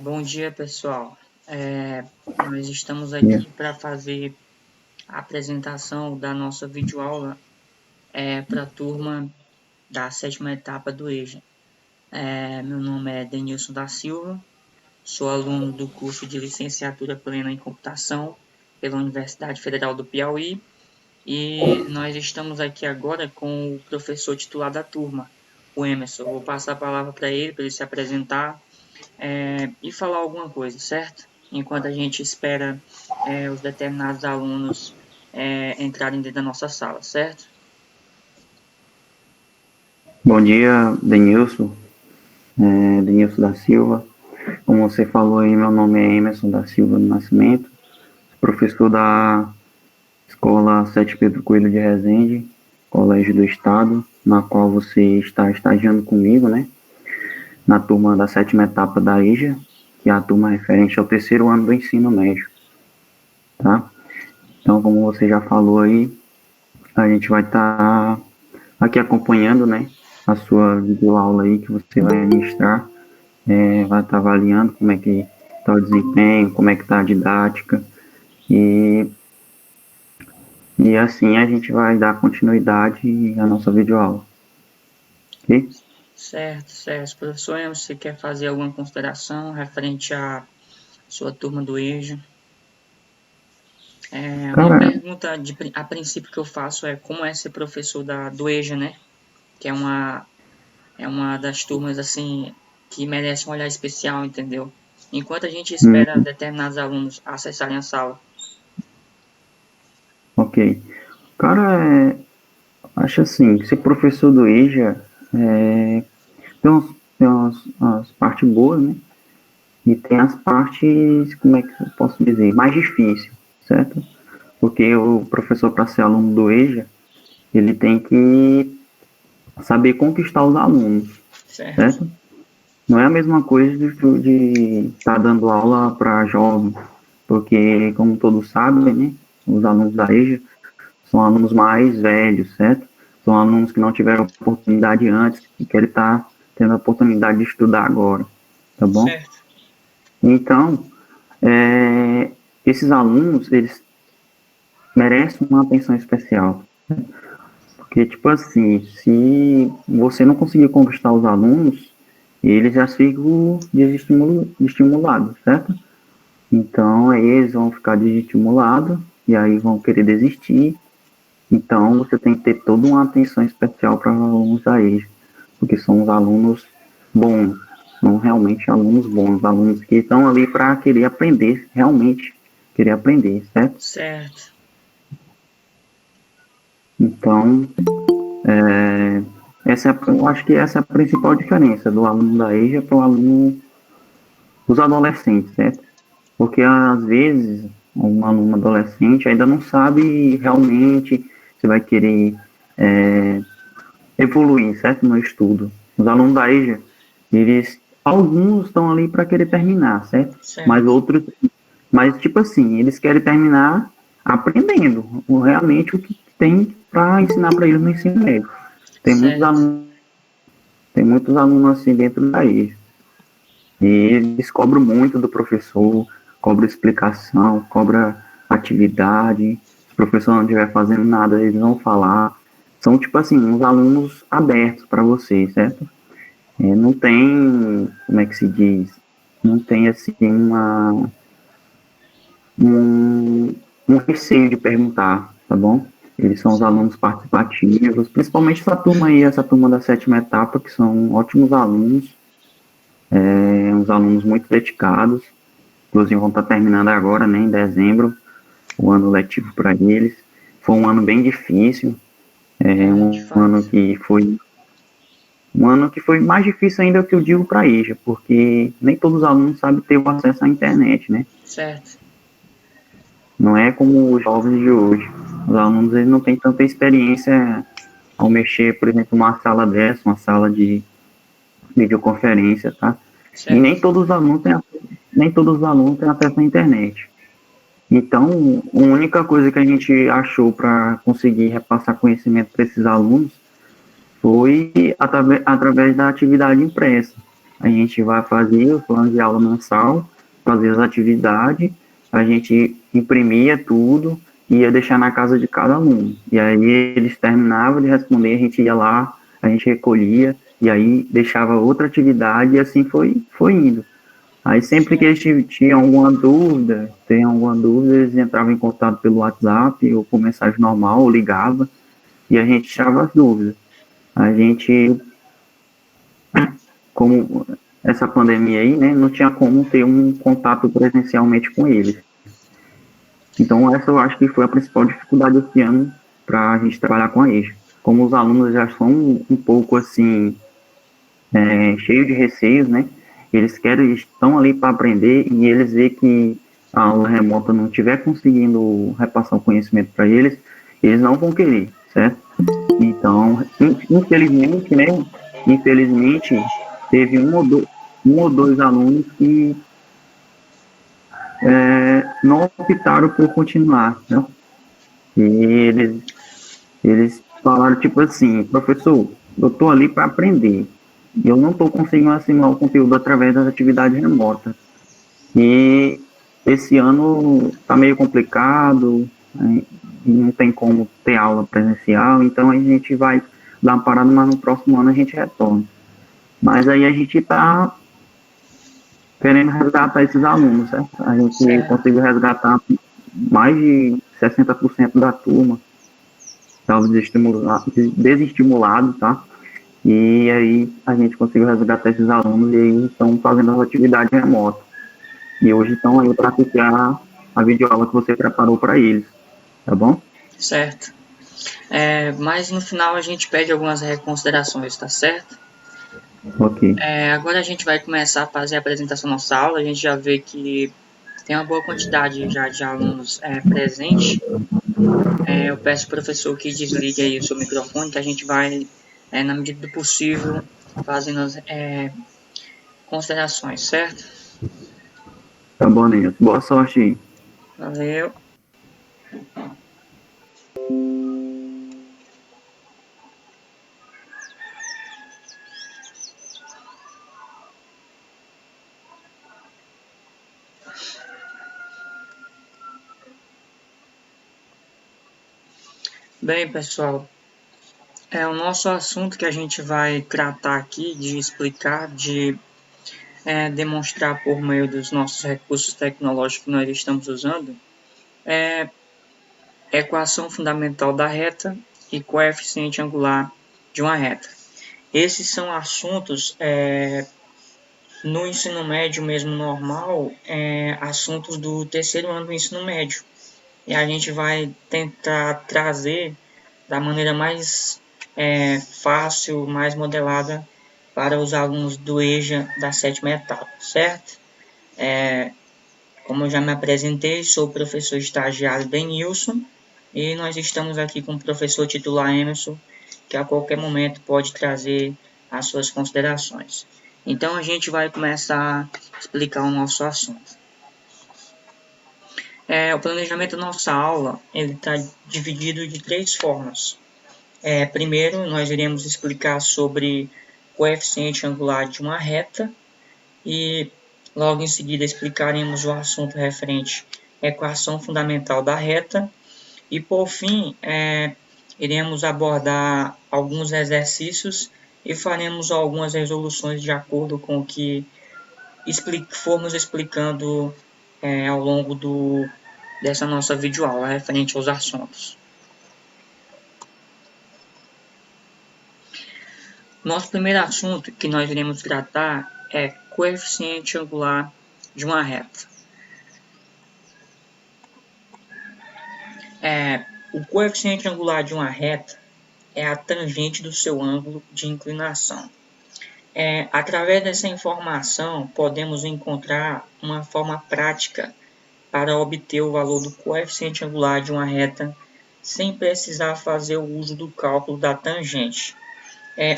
Bom dia, pessoal. Nós estamos aqui para fazer a apresentação da nossa videoaula para a turma da sétima etapa do EJA. Meu nome é Denilson da Silva, sou aluno do curso de Licenciatura Plena em Computação pela Universidade Federal do Piauí e nós estamos aqui agora com o professor titular da turma, o Emerson. Eu vou passar a palavra para ele se apresentar e falar alguma coisa, certo? Enquanto a gente espera os determinados alunos entrarem dentro da nossa sala, certo? Bom dia, Denilson, Denilson da Silva. Como você falou aí, meu nome é Emerson da Silva do Nascimento, professor da Escola 7 Pedro Coelho de Resende, Colégio do Estado, na qual você está estagiando comigo, né? Na turma da sétima etapa da EJA, que é a turma referente ao terceiro ano do ensino médio, tá? Então, como você já falou aí, a gente vai estar aqui acompanhando, né? A sua videoaula aí que você vai ministrar. Vai estar avaliando como é que está o desempenho, como é que está a didática e, e assim a gente vai dar continuidade à nossa videoaula, ok? Certo, certo. Professor Emerson, você quer fazer alguma consideração referente à sua turma do EJA? Uma Cara, pergunta a princípio que eu faço é como é ser professor do EJA, né? Que é uma das turmas assim que merece um olhar especial, entendeu? Enquanto a gente espera determinados alunos acessarem a sala. ok. Cara, acho assim, ser professor do EJA tem umas partes boas, né? E tem as partes, como é que eu posso dizer, mais difíceis, certo? Porque o professor, para ser aluno do EJA, ele tem que saber conquistar os alunos, Certo, certo? Não é a mesma coisa de estar dando aula para jovens, porque, como todos sabem, né, os alunos da EJA são alunos mais velhos, certo? São alunos que não tiveram oportunidade antes e querem estar tendo a oportunidade de estudar agora, tá bom? certo. Então, esses alunos, eles merecem uma atenção especial, porque, tipo assim, se você não conseguir conquistar os alunos, eles já ficam desestimulados, certo? Então, aí eles vão ficar desestimulados e aí vão querer desistir. Então, você tem que ter toda uma atenção especial para os alunos aí, porque são os alunos bons, são realmente alunos bons, alunos que estão ali para querer aprender, realmente querer aprender, certo? Certo. Então, eu acho que essa é a principal diferença do aluno da EJA para o aluno dos adolescentes, certo? Porque às vezes um aluno adolescente ainda não sabe realmente se vai querer é, evoluir, certo? No estudo. Os alunos da EJA, alguns estão ali para querer terminar, certo? Mas Certo. outros, mas tipo assim, eles querem terminar aprendendo realmente o que tem para ensinar para eles no ensino médio. Tem muitos Certo. alunos, tem muitos alunos assim dentro da EJA. E eles cobram muito do professor, cobra explicação, cobra atividade. Se o professor não estiver fazendo nada, eles vão falar. São, tipo assim, uns alunos abertos para você, certo? Não tem, como é que se diz? Não tem, assim, um, um receio de perguntar, tá bom? Eles são os Sim. alunos participativos, principalmente essa turma aí, essa turma da sétima etapa, que são ótimos alunos, uns alunos muito dedicados. Inclusive vão estar terminando agora, né, em dezembro, o ano letivo para eles. Foi um ano bem difícil, De um ano fato. que foi mais difícil ainda que eu digo para a EJA, porque nem todos os alunos sabem ter o acesso à internet, né? Certo. Não é como os jovens de hoje. Os alunos eles não têm tanta experiência ao mexer, por exemplo, numa sala dessa, uma sala de videoconferência, tá? E Certo. nem todos os alunos têm acesso à internet. Então, a única coisa que a gente achou para conseguir repassar conhecimento para esses alunos foi através da atividade impressa. a gente vai fazer o plano de aula mensal, fazer as atividades, a gente imprimia tudo e ia deixar na casa de cada aluno. E aí eles terminavam de responder, a gente ia lá, a gente recolhia, e aí deixava outra atividade e assim foi indo. Aí sempre que eles tinham alguma dúvida, eles entravam em contato pelo WhatsApp ou por mensagem normal, ou ligava, e a gente tirava as dúvidas. A gente, como essa pandemia aí, né, não tinha como ter um contato presencialmente com eles. Então essa eu acho que foi a principal dificuldade esse ano para a gente trabalhar com a EJA. Como os alunos já são um pouco assim, cheios de receios, né, estão ali para aprender e eles veem que a aula remota não estiver conseguindo repassar o conhecimento para eles, eles não vão querer, certo? Então, infelizmente, né? Infelizmente, teve um ou dois alunos que não optaram por continuar, né? E eles falaram tipo assim, professor, eu estou ali para aprender. Eu não estou conseguindo assimilar o conteúdo através das atividades remotas. E esse ano está meio complicado, né? Não tem como ter aula presencial, então a gente vai dar uma parada, mas no próximo ano a gente retorna. Mas aí a gente está querendo resgatar esses alunos, certo? A gente Certo. conseguiu resgatar mais de 60% da turma, estava desestimulado, tá? E aí a gente conseguiu resgatar esses alunos e aí estão fazendo as atividades remotas. E hoje estão aí para copiar a videoaula que você preparou para eles, tá bom? Certo. Mas no final a gente pede algumas reconsiderações, tá certo? Ok. Agora a gente vai começar a fazer a apresentação da nossa aula. A gente já vê que tem uma boa quantidade já de alunos presente. Eu peço ao professor que desligue aí o seu microfone, que a gente vai, na medida do possível, fazendo as considerações, certo? Tá bom, Nilson. Boa sorte aí. Valeu. Bem, pessoal, o nosso assunto que a gente vai tratar aqui, de explicar, de demonstrar por meio dos nossos recursos tecnológicos que nós estamos usando, é equação fundamental da reta e coeficiente angular de uma reta. Esses são assuntos no ensino médio mesmo normal, assuntos do terceiro ano do ensino médio. E a gente vai tentar trazer da maneira mais fácil, mais modelada para os alunos do EJA da sétima etapa, certo? Como eu já me apresentei, sou o professor estagiário Denilson e nós estamos aqui com o professor titular Emerson, que a qualquer momento pode trazer as suas considerações. Então a gente vai começar a explicar o nosso assunto. O planejamento da nossa aula está dividido de três formas. Primeiro, nós iremos explicar sobre coeficiente angular de uma reta e logo em seguida explicaremos o assunto referente à equação fundamental da reta e por fim iremos abordar alguns exercícios e faremos algumas resoluções de acordo com o que formos explicando ao longo dessa nossa videoaula referente aos assuntos. Nosso primeiro assunto que nós iremos tratar é coeficiente angular de uma reta. O coeficiente angular de uma reta é a tangente do seu ângulo de inclinação. Através dessa informação, podemos encontrar uma forma prática para obter o valor do coeficiente angular de uma reta sem precisar fazer o uso do cálculo da tangente.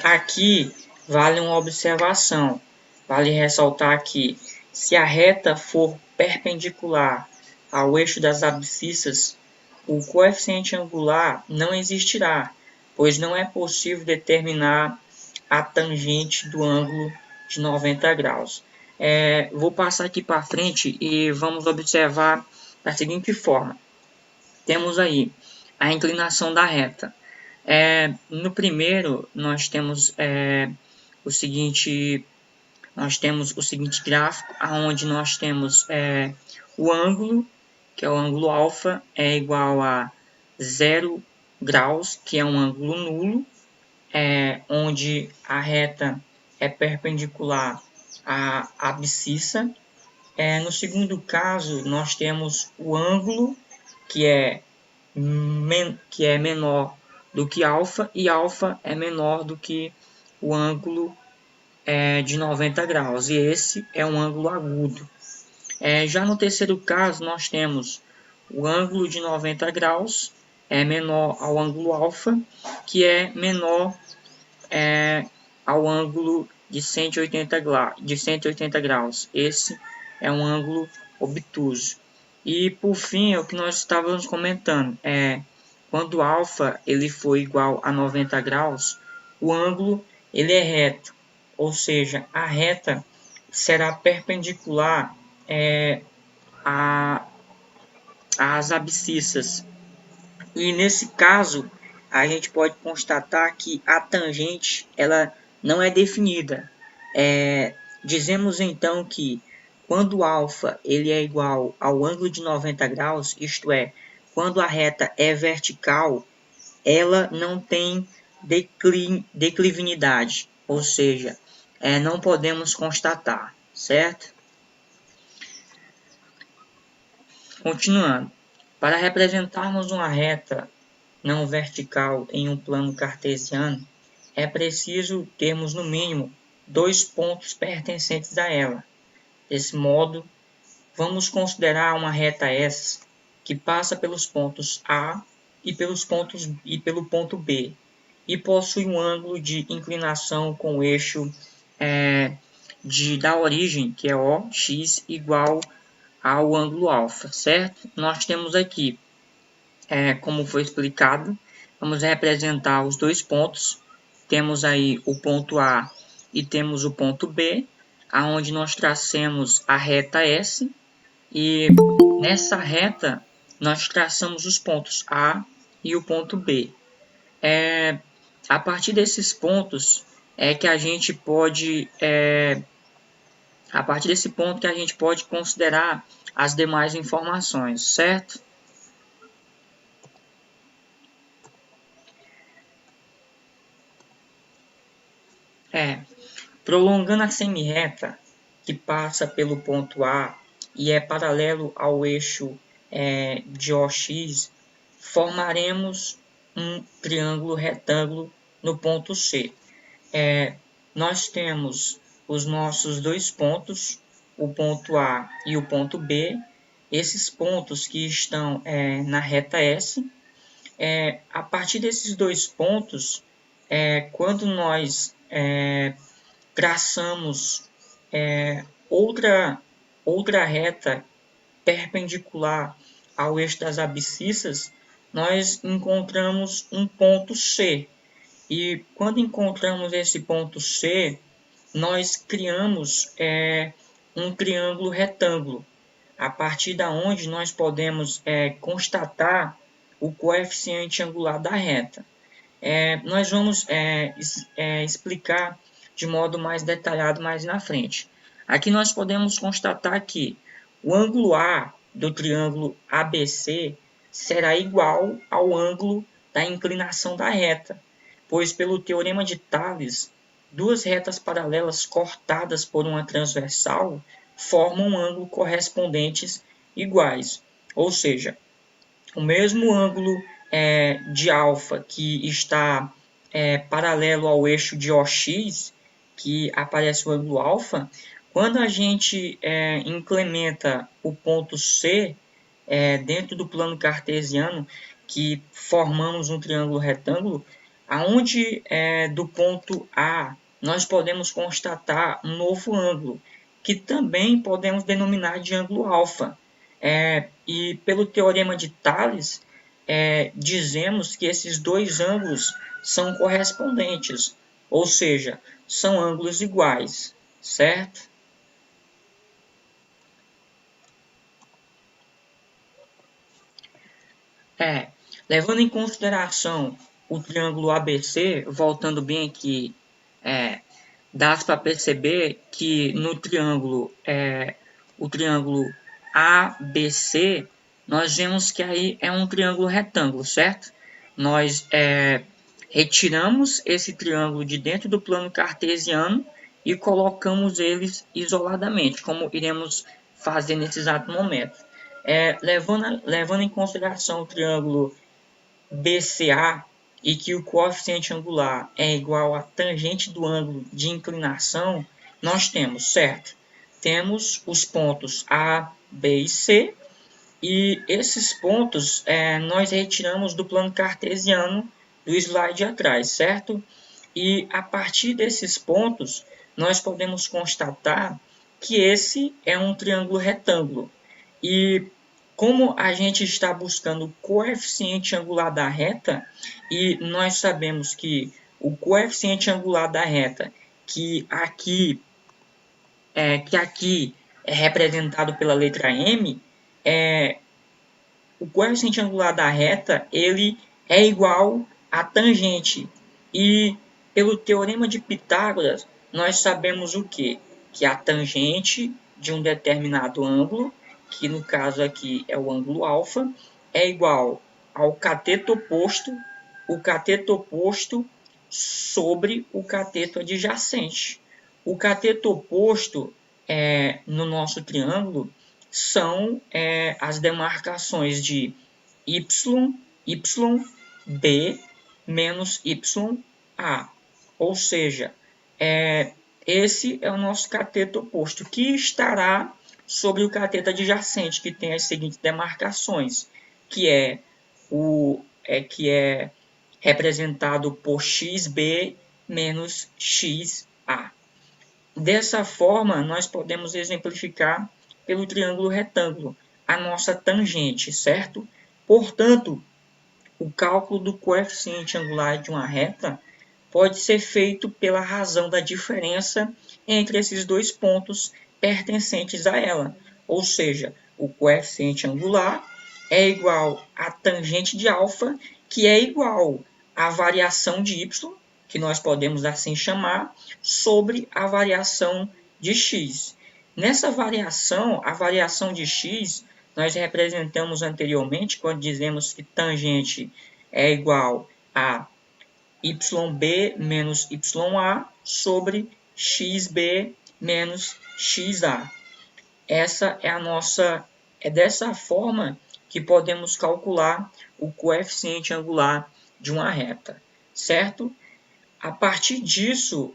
Aqui vale uma observação, vale ressaltar que se a reta for perpendicular ao eixo das abscissas, o coeficiente angular não existirá, pois não é possível determinar a tangente do ângulo de 90 graus. Vou passar aqui para frente e vamos observar da seguinte forma. Temos aí a inclinação da reta. No primeiro, nós temos o seguinte gráfico, onde nós temos o ângulo, que é o ângulo alfa, é igual a 0 graus, que é um ângulo nulo, onde a reta é perpendicular à abscissa. No segundo caso, nós temos o ângulo, que é menor do que alfa, e alfa é menor do que o ângulo de 90 graus, e esse é um ângulo agudo. Já no terceiro caso, nós temos o ângulo de 90 graus, é menor ao ângulo alfa, que é menor ao ângulo de 180 graus. Esse é um ângulo obtuso. E por fim, é o que nós estávamos comentando, quando alfa ele for igual a 90 graus, o ângulo ele é reto, ou seja, a reta será perpendicular às abscissas. E nesse caso, a gente pode constatar que a tangente ela não é definida. Dizemos então que quando alfa ele é igual ao ângulo de 90 graus, isto é, quando a reta é vertical, ela não tem declivinidade, ou seja, não podemos constatar, certo? Continuando, para representarmos uma reta não vertical em um plano cartesiano, é preciso termos no mínimo 2 pontos pertencentes a ela. Desse modo, vamos considerar uma reta S que passa pelos pontos A e pelo ponto B e possui um ângulo de inclinação com o eixo da origem, que é OX, igual ao ângulo alfa, certo? Nós temos aqui, como foi explicado, vamos representar os dois pontos. Temos aí o ponto A e temos o ponto B, aonde nós tracemos a reta S, e nessa reta nós traçamos os pontos A e o ponto B. A partir desses pontos que a gente pode considerar as demais informações, certo? Prolongando a semirreta que passa pelo ponto A e é paralelo ao eixo de OX, formaremos um triângulo retângulo no ponto C. Nós temos os nossos dois pontos, o ponto A e o ponto B, esses pontos que estão na reta S. A partir desses dois pontos, quando nós traçamos outra reta perpendicular ao eixo das abscissas, nós encontramos um ponto C. E quando encontramos esse ponto C, nós criamos um triângulo retângulo, a partir da onde nós podemos constatar o coeficiente angular da reta. Nós vamos explicar de modo mais detalhado mais na frente. Aqui nós podemos constatar que o ângulo A do triângulo ABC será igual ao ângulo da inclinação da reta, pois pelo teorema de Tales, duas retas paralelas cortadas por uma transversal formam um ângulo correspondentes iguais, ou seja, o mesmo ângulo de alfa que está paralelo ao eixo de OX, que aparece o ângulo alfa, quando a gente incrementa o ponto C dentro do plano cartesiano, que formamos um triângulo retângulo, aonde do ponto A nós podemos constatar um novo ângulo, que também podemos denominar de ângulo alfa. E pelo teorema de Tales, dizemos que esses dois ângulos são correspondentes, ou seja, são ângulos iguais. certo? Levando em consideração o triângulo ABC, voltando bem aqui, dá para perceber que no triângulo, o triângulo ABC, nós vemos que aí é um triângulo retângulo, certo? Nós retiramos esse triângulo de dentro do plano cartesiano e colocamos eles isoladamente, como iremos fazer nesse exato momento. Levando em consideração o triângulo BCA e que o coeficiente angular é igual à tangente do ângulo de inclinação, nós temos, certo? Temos os pontos A, B e C, e esses pontos nós retiramos do plano cartesiano do slide atrás, certo? E a partir desses pontos, nós podemos constatar que esse é um triângulo retângulo. E como a gente está buscando o coeficiente angular da reta, e nós sabemos que o coeficiente angular da reta, que aqui é representado pela letra M, o coeficiente angular da reta ele é igual à tangente. E pelo teorema de Pitágoras, nós sabemos o quê? Que a tangente de um determinado ângulo, que no caso aqui é o ângulo alfa, é igual ao cateto oposto, o cateto oposto sobre o cateto adjacente. O cateto oposto no nosso triângulo são as demarcações de y, b menos ya. Ou seja, esse é o nosso cateto oposto, que estará sobre o cateto adjacente, que tem as seguintes demarcações, que é representado por xb menos xa. Dessa forma, nós podemos exemplificar pelo triângulo retângulo a nossa tangente, certo? Portanto, o cálculo do coeficiente angular de uma reta pode ser feito pela razão da diferença entre esses dois pontos pertencentes a ela. Ou seja, o coeficiente angular é igual à tangente de alfa, que é igual à variação de y, que nós podemos assim chamar, sobre a variação de x. Nessa variação, a variação de x, nós representamos anteriormente quando dizemos que tangente é igual a yb menos ya sobre xb menos xa. Essa é a nossa, dessa forma que podemos calcular o coeficiente angular de uma reta, certo? A partir disso,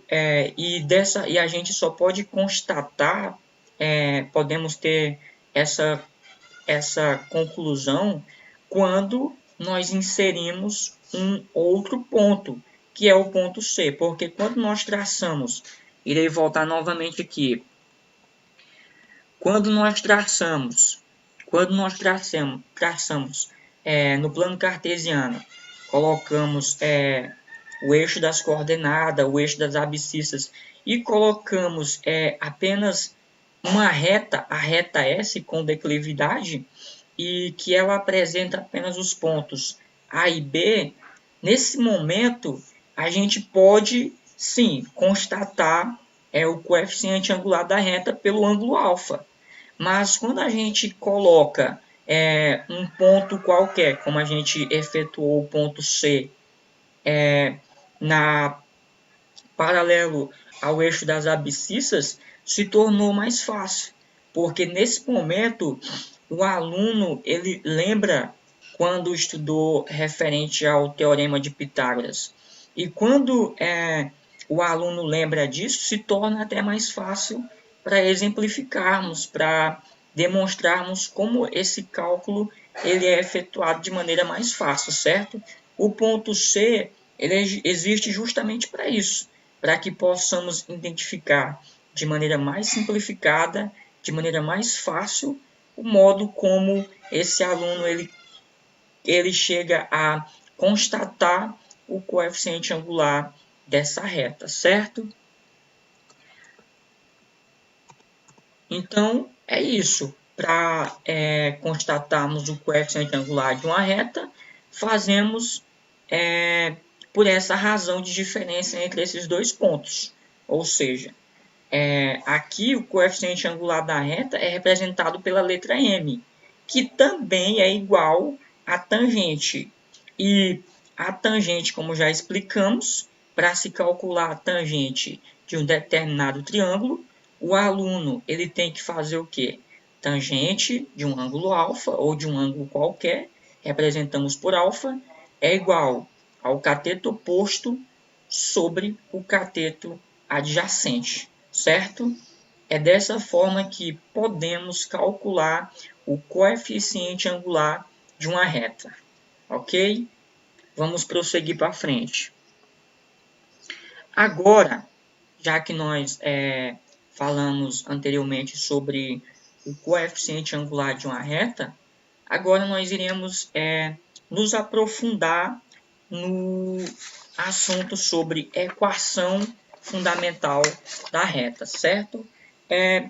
e a gente só pode constatar, podemos ter essa conclusão quando nós inserimos um outro ponto, que é o ponto C, porque quando nós traçamos, irei voltar novamente aqui, quando nós traçamos no plano cartesiano, colocamos o eixo das coordenadas, o eixo das abscissas, e colocamos apenas uma reta, a reta S com declividade, e que ela apresenta apenas os pontos A e B, nesse momento a gente pode sim constatar o coeficiente angular da reta pelo ângulo alfa. Mas quando a gente coloca um ponto qualquer, como a gente efetuou o ponto C, paralelo ao eixo das abscissas, se tornou mais fácil, porque nesse momento o aluno ele lembra quando estudou referente ao teorema de Pitágoras. E quando o aluno lembra disso, se torna até mais fácil para exemplificarmos, para demonstrarmos como esse cálculo ele é efetuado de maneira mais fácil, certo? O ponto C ele existe justamente para isso, para que possamos identificar de maneira mais simplificada, de maneira mais fácil, o modo como esse aluno ele chega a constatar o coeficiente angular dessa reta, certo? Então, é isso. Para constatarmos o coeficiente angular de uma reta, fazemos por essa razão de diferença entre esses dois pontos. Ou seja, aqui o coeficiente angular da reta é representado pela letra M, que também é igual à tangente. E a tangente, como já explicamos, para se calcular a tangente de um determinado triângulo, o aluno ele tem que fazer o quê? Tangente de um ângulo alfa ou de um ângulo qualquer, representamos por alfa, é igual ao cateto oposto sobre o cateto adjacente, certo? É dessa forma que podemos calcular o coeficiente angular de uma reta, ok? Vamos prosseguir para frente. Agora, já que nós falamos anteriormente sobre o coeficiente angular de uma reta, agora nós iremos nos aprofundar no assunto sobre equação fundamental da reta, certo? É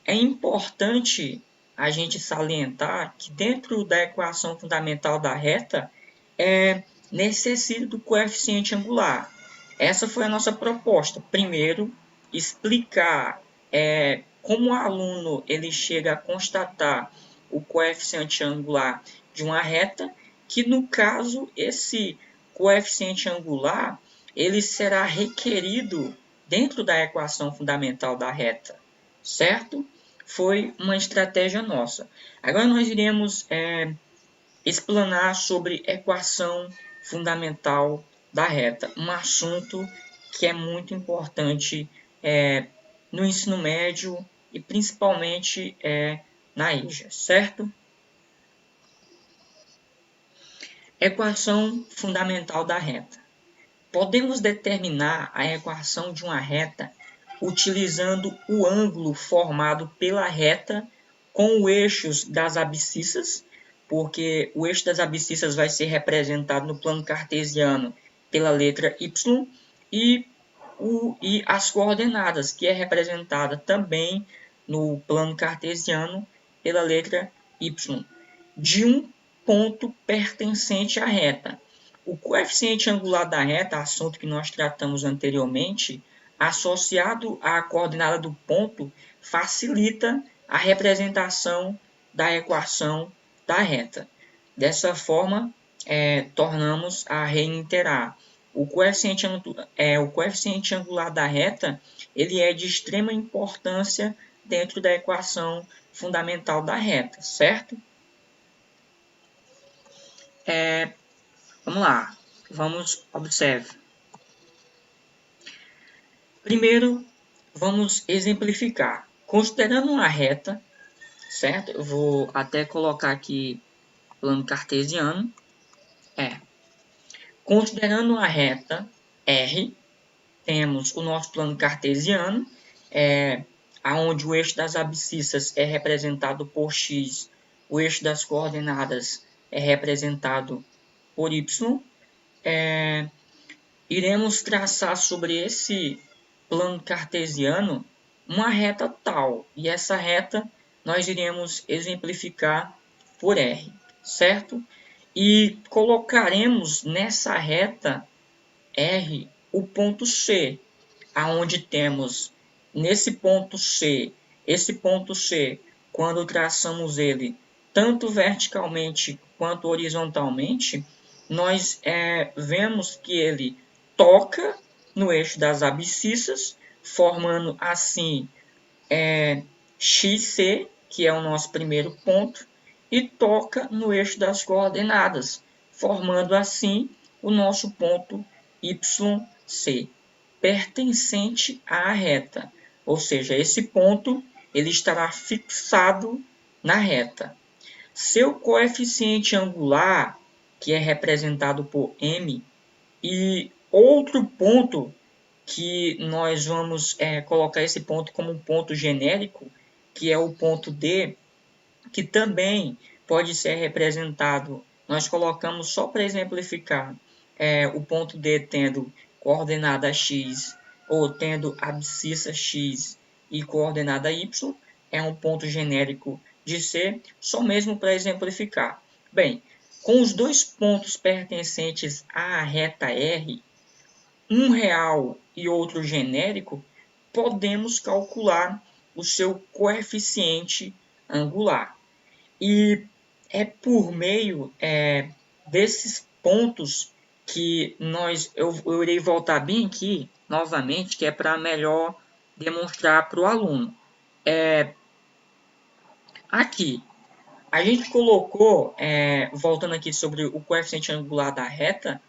importante a gente salientar que dentro da equação fundamental da reta necessita do coeficiente angular. Essa foi a nossa proposta. Primeiro, explicar como o aluno ele chega a constatar o coeficiente angular de uma reta, que no caso esse coeficiente angular ele será requerido dentro da equação fundamental da reta, certo? Foi uma estratégia nossa. Agora nós iremos explanar sobre equação fundamental da reta, um assunto que é muito importante no ensino médio e principalmente na EJA, certo? Equação fundamental da reta. Podemos determinar a equação de uma reta utilizando o ângulo formado pela reta com os eixos das abscissas, porque o eixo das abscissas vai ser representado no plano cartesiano pela letra y, e as coordenadas, que é representada também no plano cartesiano pela letra y, de um ponto pertencente à reta. O coeficiente angular da reta, assunto que nós tratamos anteriormente, associado à coordenada do ponto, facilita a representação da equação da reta. Dessa forma, tornamos a reiterar. O coeficiente angular da reta ele é de extrema importância dentro da equação fundamental da reta, certo? Vamos lá, observe. Primeiro, vamos exemplificar. Considerando uma reta, certo? Eu vou até colocar aqui plano cartesiano. Considerando uma reta R, temos o nosso plano cartesiano, onde o eixo das abscissas é representado por x, o eixo das coordenadas é representado por y. Iremos traçar sobre esse plano cartesiano uma reta tal, e essa reta nós iremos exemplificar por R, certo? E colocaremos nessa reta R o ponto C, aonde temos nesse ponto C, esse ponto C, quando traçamos ele tanto verticalmente quanto horizontalmente, nós vemos que ele toca no eixo das abscissas, formando assim XC, que é o nosso primeiro ponto, e toca no eixo das coordenadas, formando assim o nosso ponto YC, pertencente à reta. Ou seja, esse ponto ele estará fixado na reta. Seu coeficiente angular, que é representado por M, e outro ponto que nós vamos colocar esse ponto como um ponto genérico, que é o ponto D, que também pode ser representado, nós colocamos só para exemplificar, o ponto D tendo coordenada x, ou tendo abscissa x e coordenada y, é um ponto genérico de C, só mesmo para exemplificar. Bem, com os dois pontos pertencentes à reta R, um real e outro genérico, podemos calcular o seu coeficiente angular. E é por meio desses pontos que eu irei voltar bem aqui novamente, que é para melhor demonstrar para o aluno. Aqui, a gente colocou, voltando aqui sobre o coeficiente angular da reta,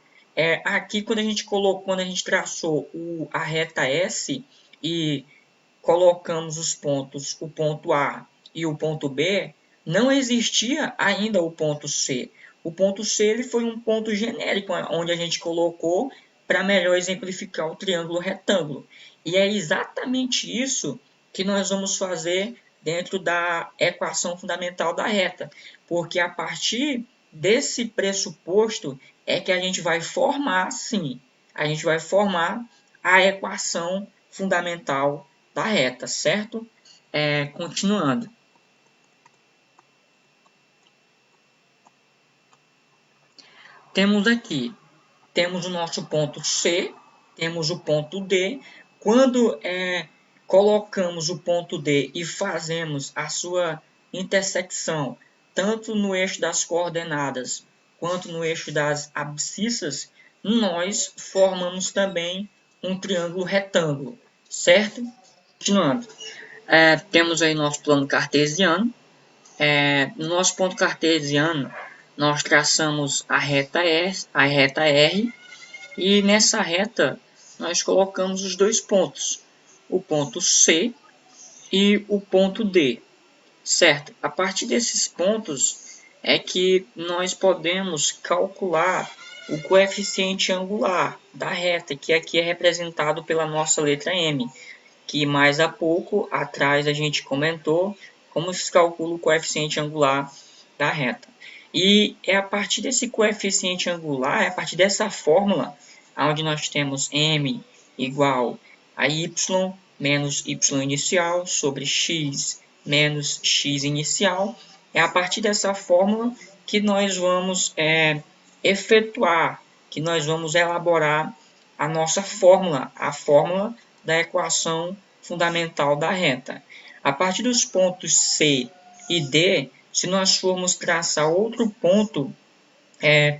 aqui quando a gente traçou a reta S e colocamos os pontos, o ponto A e o ponto B, não existia ainda o ponto C. O ponto C ele foi um ponto genérico, onde a gente colocou para melhor exemplificar o triângulo retângulo. E é exatamente isso que nós vamos fazer dentro da equação fundamental da reta, porque a partir desse pressuposto é que a gente vai formar, sim, a gente vai formar a equação fundamental da reta, certo? Continuando. Temos o nosso ponto C, temos o ponto D. Quando colocamos o ponto D e fazemos a sua intersecção, tanto no eixo das coordenadas quanto no eixo das abscissas, nós formamos também um triângulo retângulo, certo? Continuando. Temos aí nosso plano cartesiano. No nosso ponto cartesiano, nós traçamos a reta R, e nessa reta nós colocamos os dois pontos, o ponto C e o ponto D, certo? A partir desses pontos é que nós podemos calcular o coeficiente angular da reta, que aqui é representado pela nossa letra M, que mais há pouco atrás a gente comentou como se calcula o coeficiente angular da reta. E é a partir desse coeficiente angular, é a partir dessa fórmula, onde nós temos m igual a y menos y inicial sobre x menos x inicial, é a partir dessa fórmula que nós vamos efetuar, que nós vamos elaborar a nossa fórmula, a fórmula da equação fundamental da reta. A partir dos pontos C e D, se nós formos traçar outro ponto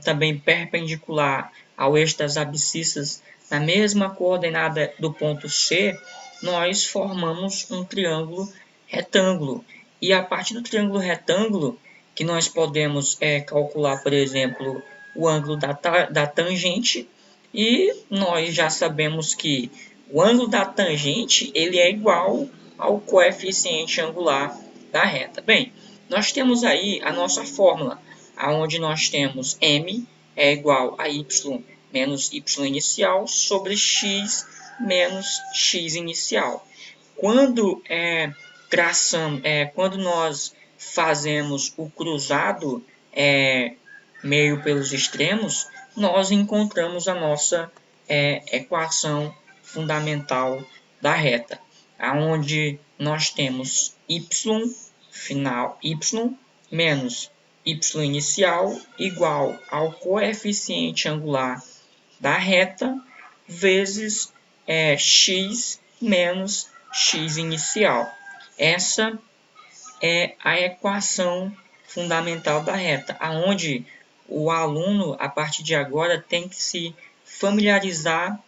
também perpendicular ao eixo das abscissas, na mesma coordenada do ponto C, nós formamos um triângulo retângulo. E a partir do triângulo retângulo, que nós podemos calcular, por exemplo, o ângulo da tangente, e nós já sabemos que o ângulo da tangente ele é igual ao coeficiente angular da reta. Bem, nós temos aí a nossa fórmula, onde nós temos m é igual a y menos y inicial sobre x menos x inicial. Quando quando nós fazemos o cruzado meio pelos extremos, nós encontramos a nossa equação fundamental da reta, onde nós temos y final, y menos y inicial igual ao coeficiente angular da reta vezes x menos x inicial. Essa é a equação fundamental da reta, aonde o aluno, a partir de agora, tem que se familiarizar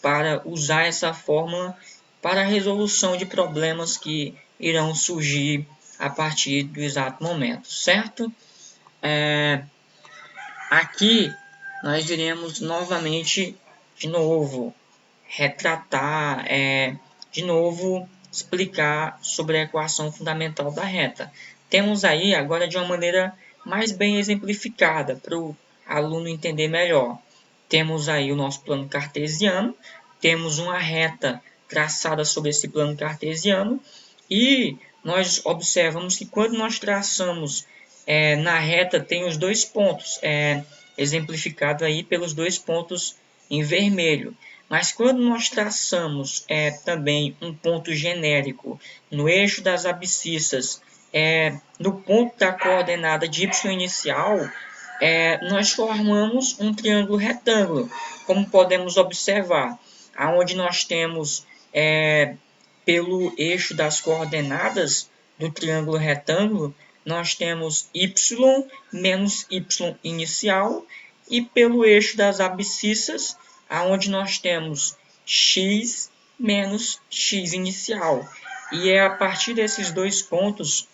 para usar essa fórmula para a resolução de problemas que irão surgir a partir do exato momento, certo? Aqui nós iremos novamente, de novo, retratar, de novo, explicar sobre a equação fundamental da reta. Temos aí agora de uma maneira mais bem exemplificada para o aluno entender melhor. Temos aí o nosso plano cartesiano, temos uma reta traçada sobre esse plano cartesiano e nós observamos que quando nós traçamos na reta tem os dois pontos, exemplificado aí pelos dois pontos em vermelho. Mas quando nós traçamos também um ponto genérico no eixo das abscissas, no ponto da coordenada de y inicial, nós formamos um triângulo retângulo, como podemos observar, aonde nós temos, pelo eixo das coordenadas do triângulo retângulo, nós temos y menos y inicial, e pelo eixo das abscissas, aonde nós temos x menos x inicial. E é a partir desses dois pontos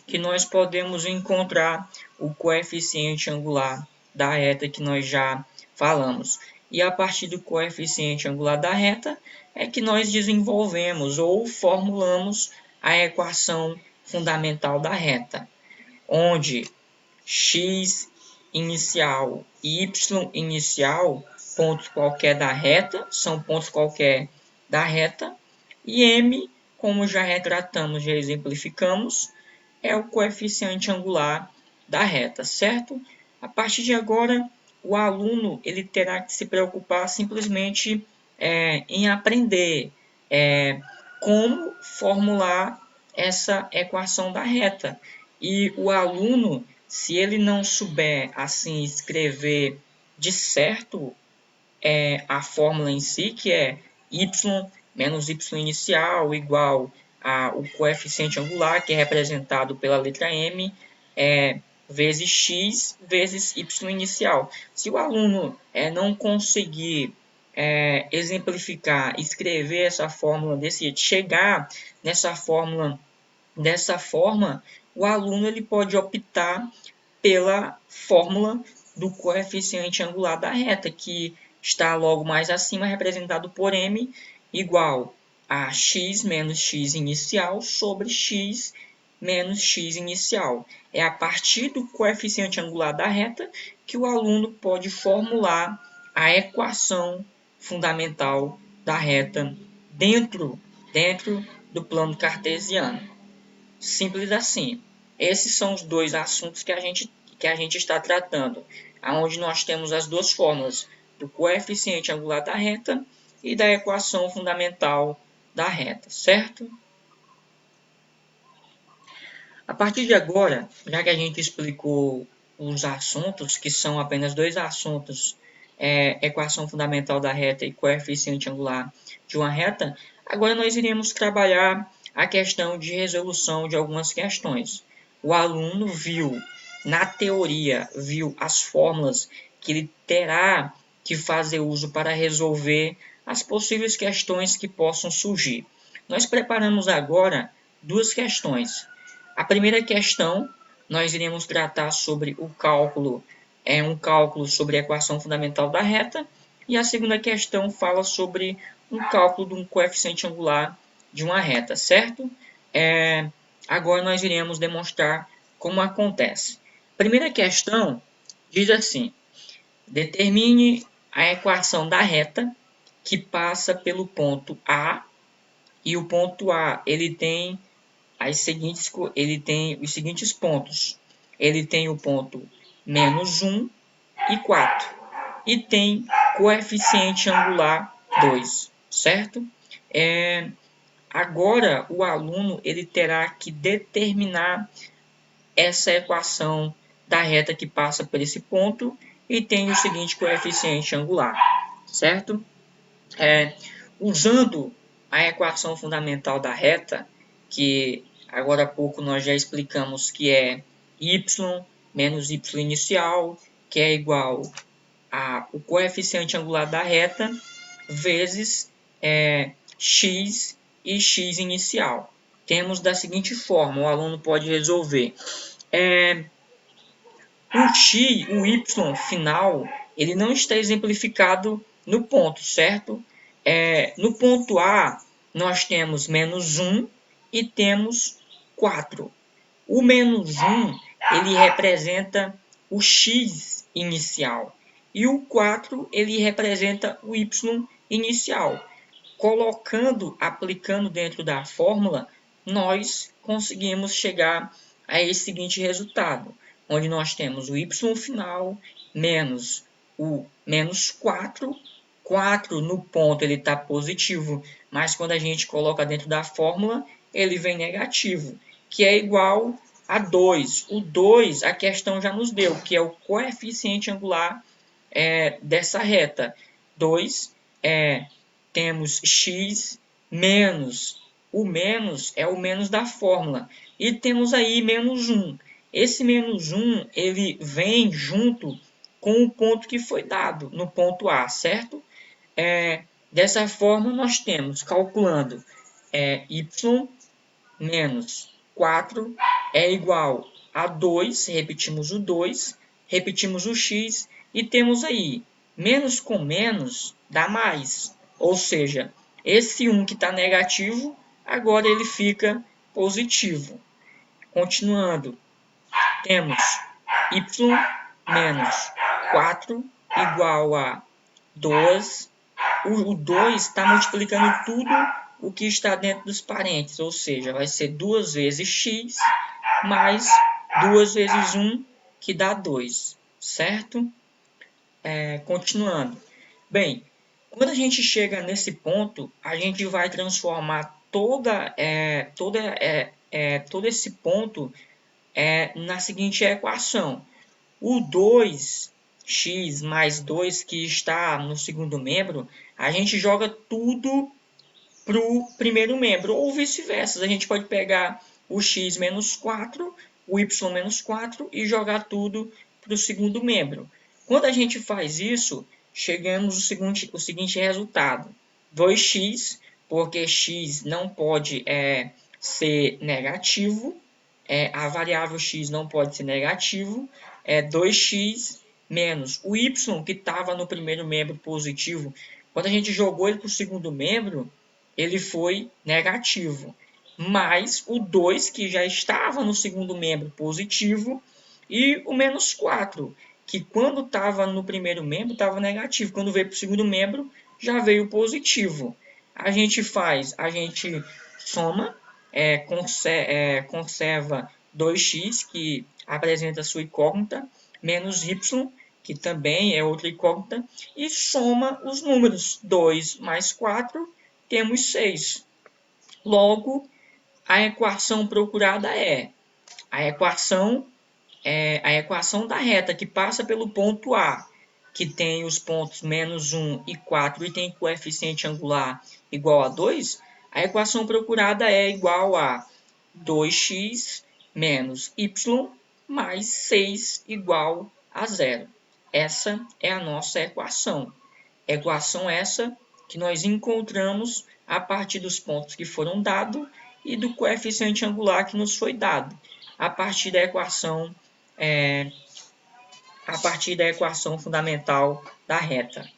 que nós podemos encontrar o coeficiente angular da reta que nós já falamos. E a partir do coeficiente angular da reta é que nós desenvolvemos ou formulamos a equação fundamental da reta, onde x inicial e y inicial, pontos qualquer da reta, são pontos qualquer da reta, e m, como já retratamos, já exemplificamos, é o coeficiente angular da reta, certo? A partir de agora, o aluno ele terá que se preocupar simplesmente em aprender como formular essa equação da reta. E o aluno, se ele não souber assim escrever de certo a fórmula em si, que é y menos y inicial igual o coeficiente angular, que é representado pela letra m, vezes x vezes y inicial. Se o aluno não conseguir exemplificar, escrever essa fórmula desse jeito, chegar nessa fórmula dessa forma, o aluno ele pode optar pela fórmula do coeficiente angular da reta, que está logo mais acima, representado por m, igual a x menos x inicial sobre x menos x inicial. É a partir do coeficiente angular da reta que o aluno pode formular a equação fundamental da reta dentro do plano cartesiano. Simples assim. Esses são os dois assuntos que a gente está tratando, onde nós temos as duas fórmulas do coeficiente angular da reta e da equação fundamental da reta, certo? A partir de agora, já que a gente explicou os assuntos, que são apenas dois assuntos, equação fundamental da reta e coeficiente angular de uma reta, agora nós iremos trabalhar a questão de resolução de algumas questões. O aluno viu, na teoria, viu as fórmulas que ele terá que fazer uso para resolver as possíveis questões que possam surgir. Nós preparamos agora duas questões. A primeira questão, nós iremos tratar sobre o cálculo, um cálculo sobre a equação fundamental da reta, e a segunda questão fala sobre um cálculo de um coeficiente angular de uma reta, certo? Agora nós iremos demonstrar como acontece. A primeira questão diz assim: determine a equação da reta que passa pelo ponto A, e o ponto A ele tem os seguintes pontos. Ele tem o ponto menos 1 e 4. E tem coeficiente angular 2, certo? Agora, o aluno ele terá que determinar essa equação da reta que passa por esse ponto e tem o seguinte coeficiente angular, certo? Usando a equação fundamental da reta, que agora há pouco nós já explicamos que é y menos y inicial, que é igual ao coeficiente angular da reta, vezes x e x inicial. Temos da seguinte forma, o aluno pode resolver. O y final, ele não está exemplificado no ponto, certo? No ponto A, nós temos menos 1 e temos 4. O menos 1, ele representa o x inicial. E o 4, ele representa o y inicial. Aplicando dentro da fórmula, nós conseguimos chegar a esse seguinte resultado, onde nós temos o y final menos o menos 4 4 no ponto ele está positivo, mas quando a gente coloca dentro da fórmula, ele vem negativo, que é igual a 2. O 2, a questão já nos deu, que é o coeficiente angular dessa reta. 2 temos x menos, o menos é o menos da fórmula, e temos aí menos 1. Esse menos 1, ele vem junto com o ponto que foi dado, no ponto A, certo? Dessa forma, nós temos, calculando, y menos 4 é igual a 2, repetimos o 2, repetimos o x, e temos aí, menos com menos dá mais. Ou seja, esse 1 que está negativo, agora ele fica positivo. Continuando, temos y menos 4 igual a 2. O 2 está multiplicando tudo o que está dentro dos parênteses, ou seja, vai ser 2 vezes x mais 2 vezes 1, que dá 2, certo? Continuando. Bem, quando a gente chega nesse ponto, a gente vai transformar todo esse ponto na seguinte equação. O 2x mais 2 que está no segundo membro, a gente joga tudo para o primeiro membro, ou vice-versa. A gente pode pegar o x menos 4, o y menos 4 e jogar tudo para o segundo membro. Quando a gente faz isso, chegamos ao seguinte resultado. 2x, porque x não pode ser negativo, a variável x não pode ser negativo, 2x menos o y, que estava no primeiro membro positivo, quando a gente jogou ele para o segundo membro, ele foi negativo, mais o 2, que já estava no segundo membro positivo, e o menos 4, que quando estava no primeiro membro estava negativo, quando veio para o segundo membro já veio positivo. A gente soma, conserva 2x, que apresenta sua incógnita, menos y, que também é outra incógnita, e soma os números. 2 mais 4, temos 6. Logo, a equação procurada é a equação da reta que passa pelo ponto A, que tem os pontos menos 1 e 4 e tem coeficiente angular igual a 2, a equação procurada é igual a 2x menos y mais 6 igual a 0. Essa é a nossa equação. Equação essa que nós encontramos a partir dos pontos que foram dados e do coeficiente angular que nos foi dado, a partir da equação fundamental da reta.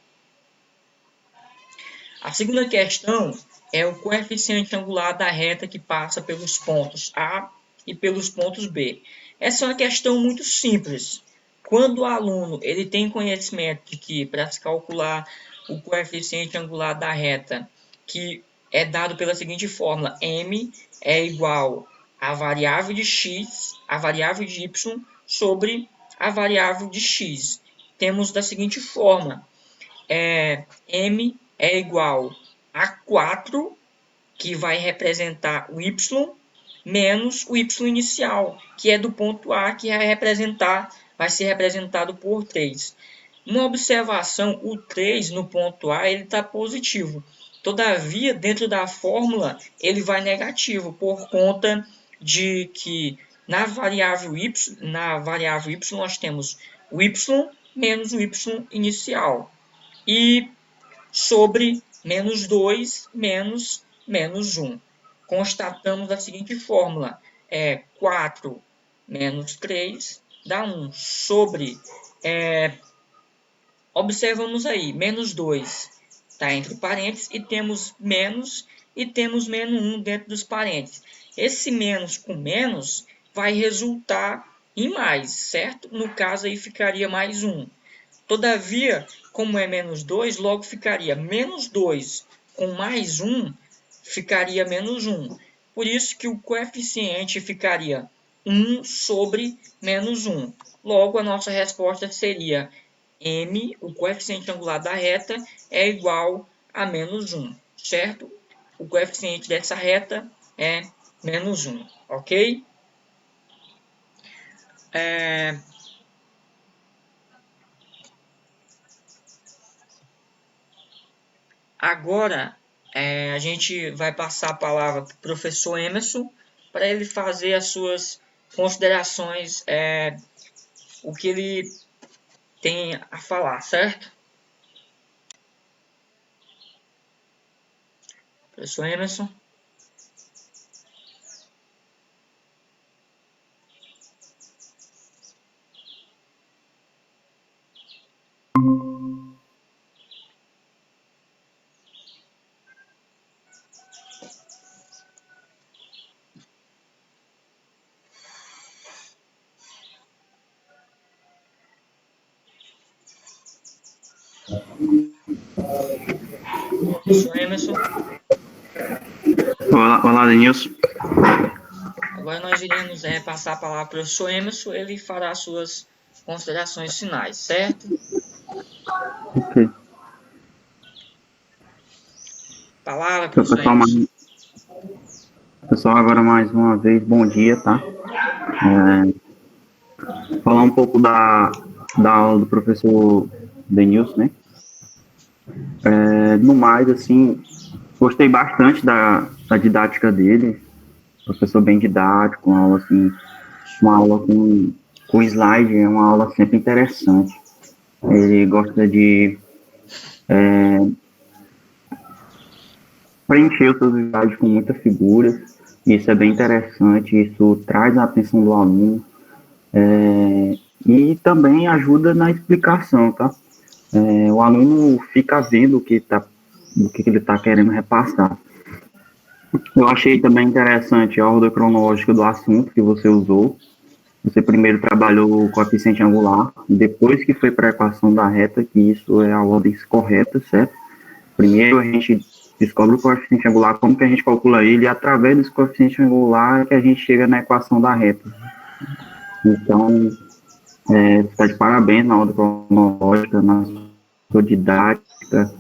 A segunda questão é o coeficiente angular da reta que passa pelos pontos A e pelos pontos B. Essa é uma questão muito simples. Quando o aluno ele tem conhecimento de que, para se calcular o coeficiente angular da reta, que é dado pela seguinte fórmula: m é igual a variável de x, a variável de y, sobre a variável de x. Temos da seguinte forma: m é igual a 4, que vai representar o y, menos o y inicial, que é do ponto A, que vai ser representado por 3. Uma observação, o 3 no ponto A ele está positivo. Todavia, dentro da fórmula, ele vai negativo, por conta de que na variável y nós temos o y menos o y inicial. E sobre menos 2 menos 1. Constatamos a seguinte fórmula: 4 menos 3 dá 1. Sobre, observamos aí, menos 2 está entre parênteses, e temos menos 1 dentro dos parênteses. Esse menos com menos vai resultar em mais, certo? No caso aí ficaria mais 1. Todavia, como é menos 2, logo ficaria menos 2 com mais 1, ficaria menos 1. Por isso que o coeficiente ficaria 1 sobre menos 1. Logo, a nossa resposta seria m, o coeficiente angular da reta, é igual a menos 1, certo? O coeficiente dessa reta é menos 1, ok? Agora, a gente vai passar a palavra para o professor Emerson, para ele fazer as suas considerações, o que ele tem a falar, certo? Professor Emerson. Professor Emerson. Olá, Denilson. Agora nós iremos passar a palavra para o professor Emerson, ele fará as suas considerações finais, certo? Ok. Palavra, Então, professor Emerson. pessoal, agora mais uma vez, bom dia, tá? Falar um pouco da aula do professor Denilson, né? No mais, assim, gostei bastante da didática dele, professor bem didático, uma aula com slide, é uma aula sempre interessante. Ele gosta de preencher os seus slides com muitas figuras, isso é bem interessante, isso traz a atenção do aluno, e também ajuda na explicação, tá? O aluno fica vendo o que ele está querendo repassar. Eu achei também interessante a ordem cronológica do assunto que você usou. Você primeiro trabalhou o coeficiente angular, depois que foi para a equação da reta, que isso é a ordem correta, certo? Primeiro a gente descobre o coeficiente angular, como que a gente calcula ele, e através desse coeficiente angular que a gente chega na equação da reta. Então, você está de parabéns na ordem cronológica, na sua didática.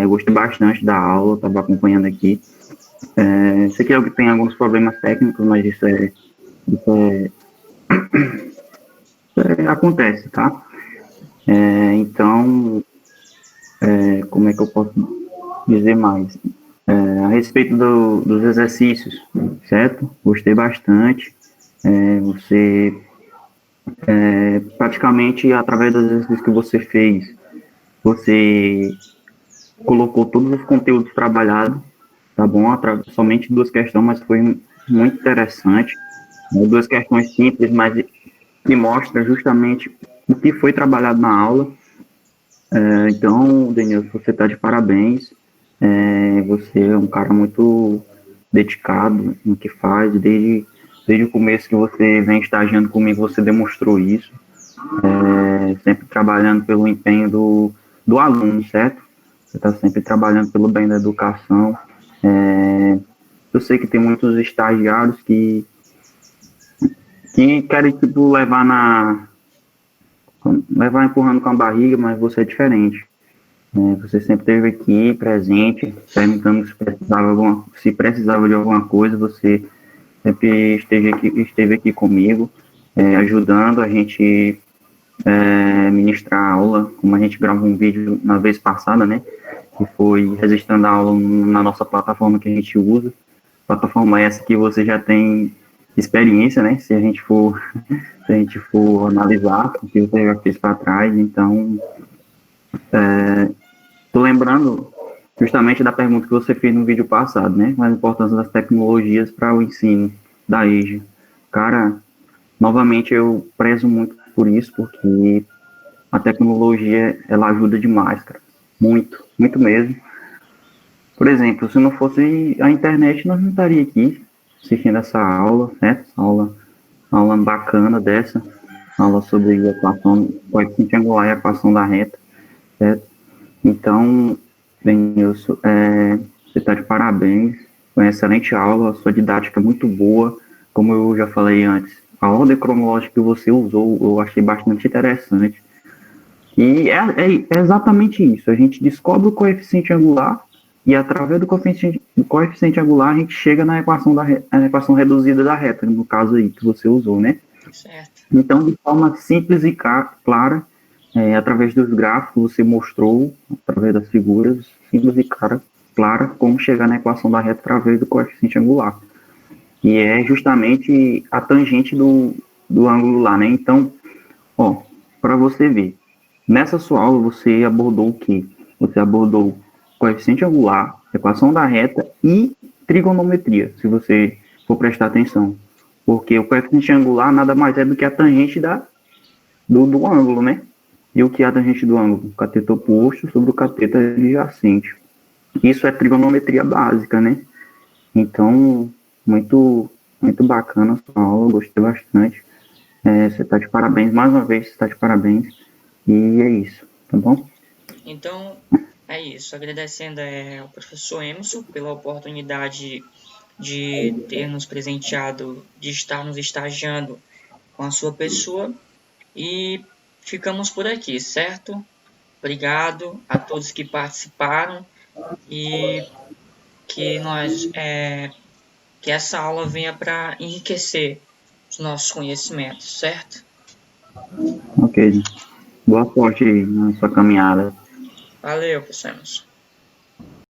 Eu gostei bastante da aula, estava acompanhando aqui. Sei que tem alguns problemas técnicos, mas acontece, tá? Então, como é que eu posso dizer mais? A respeito dos exercícios, certo? Gostei bastante. Você, praticamente, através dos exercícios que você fez, você colocou todos os conteúdos trabalhados, tá bom? Somente duas questões, mas foi muito interessante. Duas questões simples, mas que mostra justamente o que foi trabalhado na aula. Então, Denilson, você está de parabéns. Você é um cara muito dedicado no que faz. Desde o começo que você vem estagiando comigo, você demonstrou isso. Sempre trabalhando pelo empenho do aluno, certo? Você está sempre trabalhando pelo bem da educação. Eu sei que tem muitos estagiários que querem tipo, levar empurrando com a barriga, mas você é diferente. Você sempre esteve aqui, presente, perguntando se precisava de alguma coisa, você sempre esteve aqui comigo, ajudando a gente ministrar a aula, como a gente gravou um vídeo na vez passada, né, que foi registrando a aula na nossa plataforma que a gente usa, plataforma essa que você já tem experiência, né, se a gente for analisar o que você já fez para trás. Então, estou lembrando justamente da pergunta que você fez no vídeo passado, né, a importância das tecnologias para o ensino da EJA. Cara, novamente eu prezo muito por isso, porque a tecnologia, ela ajuda demais, cara, muito, muito mesmo. Por exemplo, se não fosse a internet, nós não estaria aqui assistindo essa aula, né, aula bacana dessa, aula sobre equação, coeficiente angular e equação da reta, certo? Então, Denilson, você está de parabéns, foi uma excelente aula, sua didática é muito boa, como eu já falei antes, a ordem cronológica que você usou, eu achei bastante interessante, E é exatamente isso. A gente descobre o coeficiente angular e através do coeficiente angular a gente chega na equação, na equação reduzida da reta, no caso aí que você usou, né? Certo. Então, de forma simples e clara, através dos gráficos, você mostrou, através das figuras, simples e clara, como chegar na equação da reta através do coeficiente angular. E é justamente a tangente do ângulo lá, né? Então, ó, para você ver, nessa sua aula você abordou o quê? Você abordou coeficiente angular, equação da reta e trigonometria, se você for prestar atenção. Porque o coeficiente angular nada mais é do que a tangente do ângulo, né? E o que é a tangente do ângulo? O cateto oposto sobre o cateto adjacente. Isso é trigonometria básica, né? Então, muito bacana a sua aula, gostei bastante. Você está de parabéns, mais uma vez, você está de parabéns. E é isso, tá bom? Então, é isso. Agradecendo ao professor Emerson pela oportunidade de ter nos presenteado, de estar nos estagiando com a sua pessoa. E ficamos por aqui, certo? Obrigado a todos que participaram e que que essa aula venha para enriquecer os nossos conhecimentos, certo? Ok. Boa sorte aí na sua caminhada. Valeu, professor Emerson.